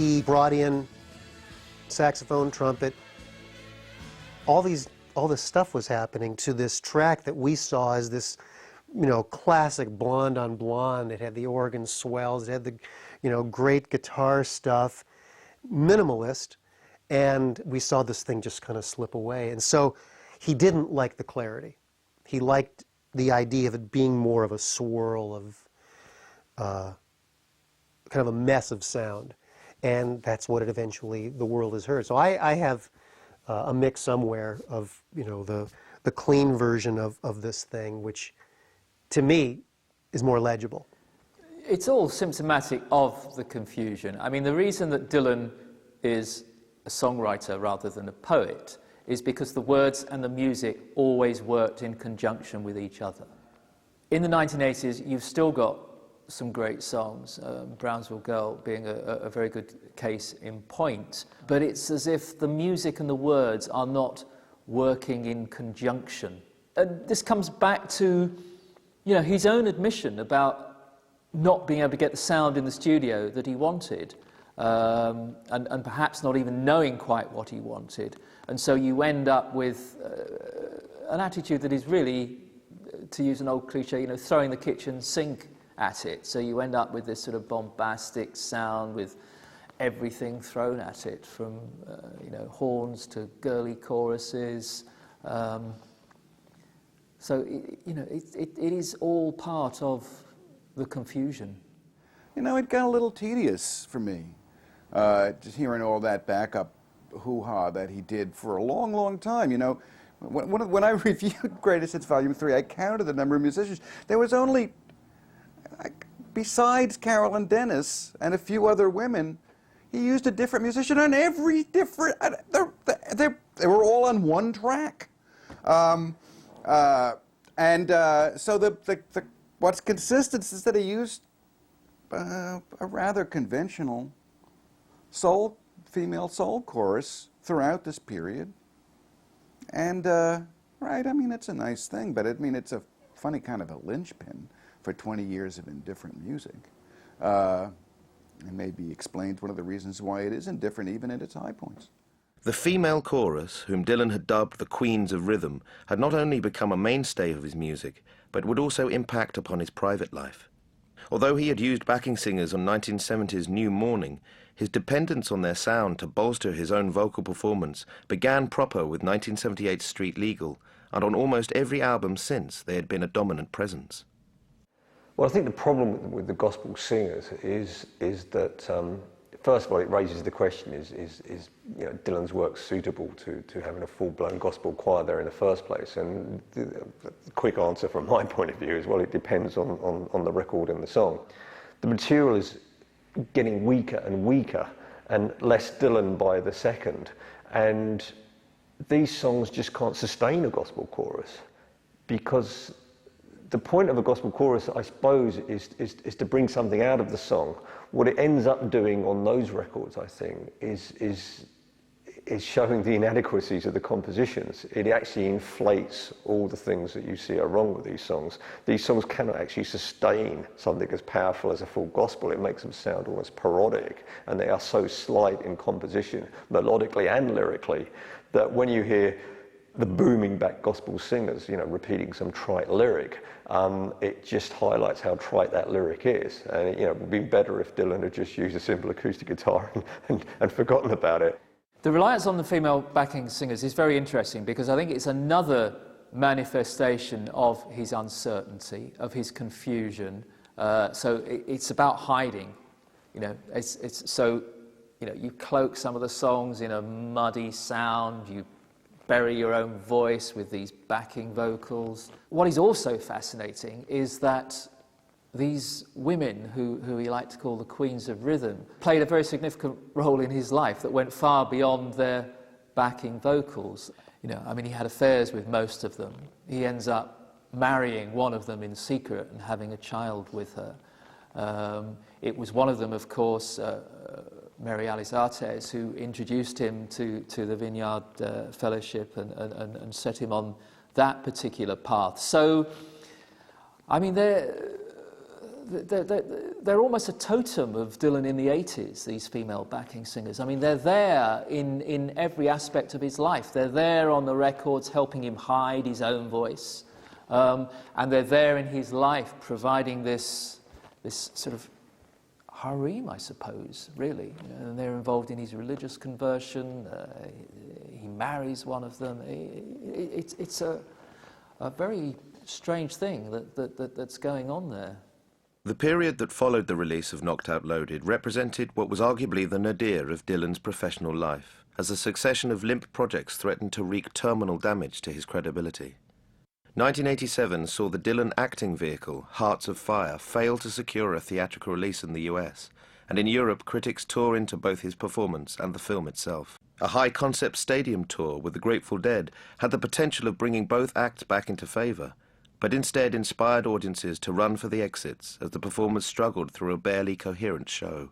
he brought in saxophone, trumpet. All this stuff was happening to this track that we saw as this, you know, classic blonde on blonde. It had the organ swells, it had the, you know, great guitar stuff, minimalist, and we saw this thing just kind of slip away. And so he didn't like the clarity. He liked the idea of it being more of a swirl of kind of a mess of sound. And that's what it eventually, the world has heard. So I have a mix somewhere of, you know, the clean version of this thing, which to me is more legible. It's all symptomatic of the confusion. I mean, the reason that Dylan is a songwriter rather than a poet is because the words and the music always worked in conjunction with each other. In the 1980s, you've still got some great songs, Brownsville Girl being a very good case in point, but it's as if the music and the words are not working in conjunction. And this comes back to, you know, his own admission about not being able to get the sound in the studio that he wanted, and perhaps not even knowing quite what he wanted. And so you end up with an attitude that is really, to use an old cliche, you know, throwing the kitchen sink at it. So you end up with this sort of bombastic sound with everything thrown at it, from you know, horns to girly choruses. So you know, it is all part of the confusion. You know, it got a little tedious for me, just hearing all that backup hoo-ha that he did for a long, long time. You know, when I reviewed Greatest Hits Volume 3, I counted the number of musicians. There was only, besides Carol and Dennis and a few other women, he used a different musician on every different, they were all on one track. So what's consistent is that he used a rather conventional female soul chorus throughout this period. And, right, I mean, it's a nice thing, but I mean, it's a funny kind of a linchpin for 20 years of indifferent music. It maybe explains one of the reasons why it is indifferent even at its high points. The female chorus, whom Dylan had dubbed the Queens of Rhythm, had not only become a mainstay of his music, but would also impact upon his private life. Although he had used backing singers on 1970's New Morning, his dependence on their sound to bolster his own vocal performance began proper with 1978's Street Legal, and on almost every album since they had been a dominant presence. Well, I think the problem with the gospel singers is that, first of all, it raises the question, is you know, Dylan's work suitable to having a full-blown gospel choir there in the first place? And the quick answer from my point of view is, well, it depends on the record and the song. The material is getting weaker and weaker and less Dylan by the second. And these songs just can't sustain a gospel chorus, because the point of a gospel chorus, I suppose, is to bring something out of the song. What it ends up doing on those records, I think, is showing the inadequacies of the compositions. It actually inflates all the things that you see are wrong with these songs. These songs cannot actually sustain something as powerful as a full gospel. It makes them sound almost parodic, and they are so slight in composition, melodically and lyrically, that when you hear the booming back gospel singers, you know, repeating some trite lyric, it just highlights how trite that lyric is. And you know, it would be better if Dylan had just used a simple acoustic guitar and forgotten about it. The reliance on the female backing singers is very interesting, because I think it's another manifestation of his uncertainty, of his confusion. So it's about hiding. You know, it's so, you know, you cloak some of the songs in a muddy sound, you bury your own voice with these backing vocals. What is also fascinating is that these women, who he liked to call the Queens of Rhythm, played a very significant role in his life that went far beyond their backing vocals. You know, I mean, he had affairs with most of them. He ends up marrying one of them in secret and having a child with her. It was one of them, of course, Mary Alice Artes, who introduced him to the Vineyard Fellowship and set him on that particular path. So, I mean, they're almost a totem of Dylan in the 80s, these female backing singers. I mean, they're there in every aspect of his life. They're there on the records helping him hide his own voice. And they're there in his life providing this sort of harem, I suppose, really. And they're involved in his religious conversion. He marries one of them. It's a very strange thing that's going on there. The period that followed the release of Knocked Out Loaded represented what was arguably the nadir of Dylan's professional life, as a succession of limp projects threatened to wreak terminal damage to his credibility. 1987 saw the Dylan acting vehicle, Hearts of Fire, fail to secure a theatrical release in the US, and in Europe critics tore into both his performance and the film itself. A high-concept stadium tour with the Grateful Dead had the potential of bringing both acts back into favour, but instead inspired audiences to run for the exits as the performers struggled through a barely coherent show.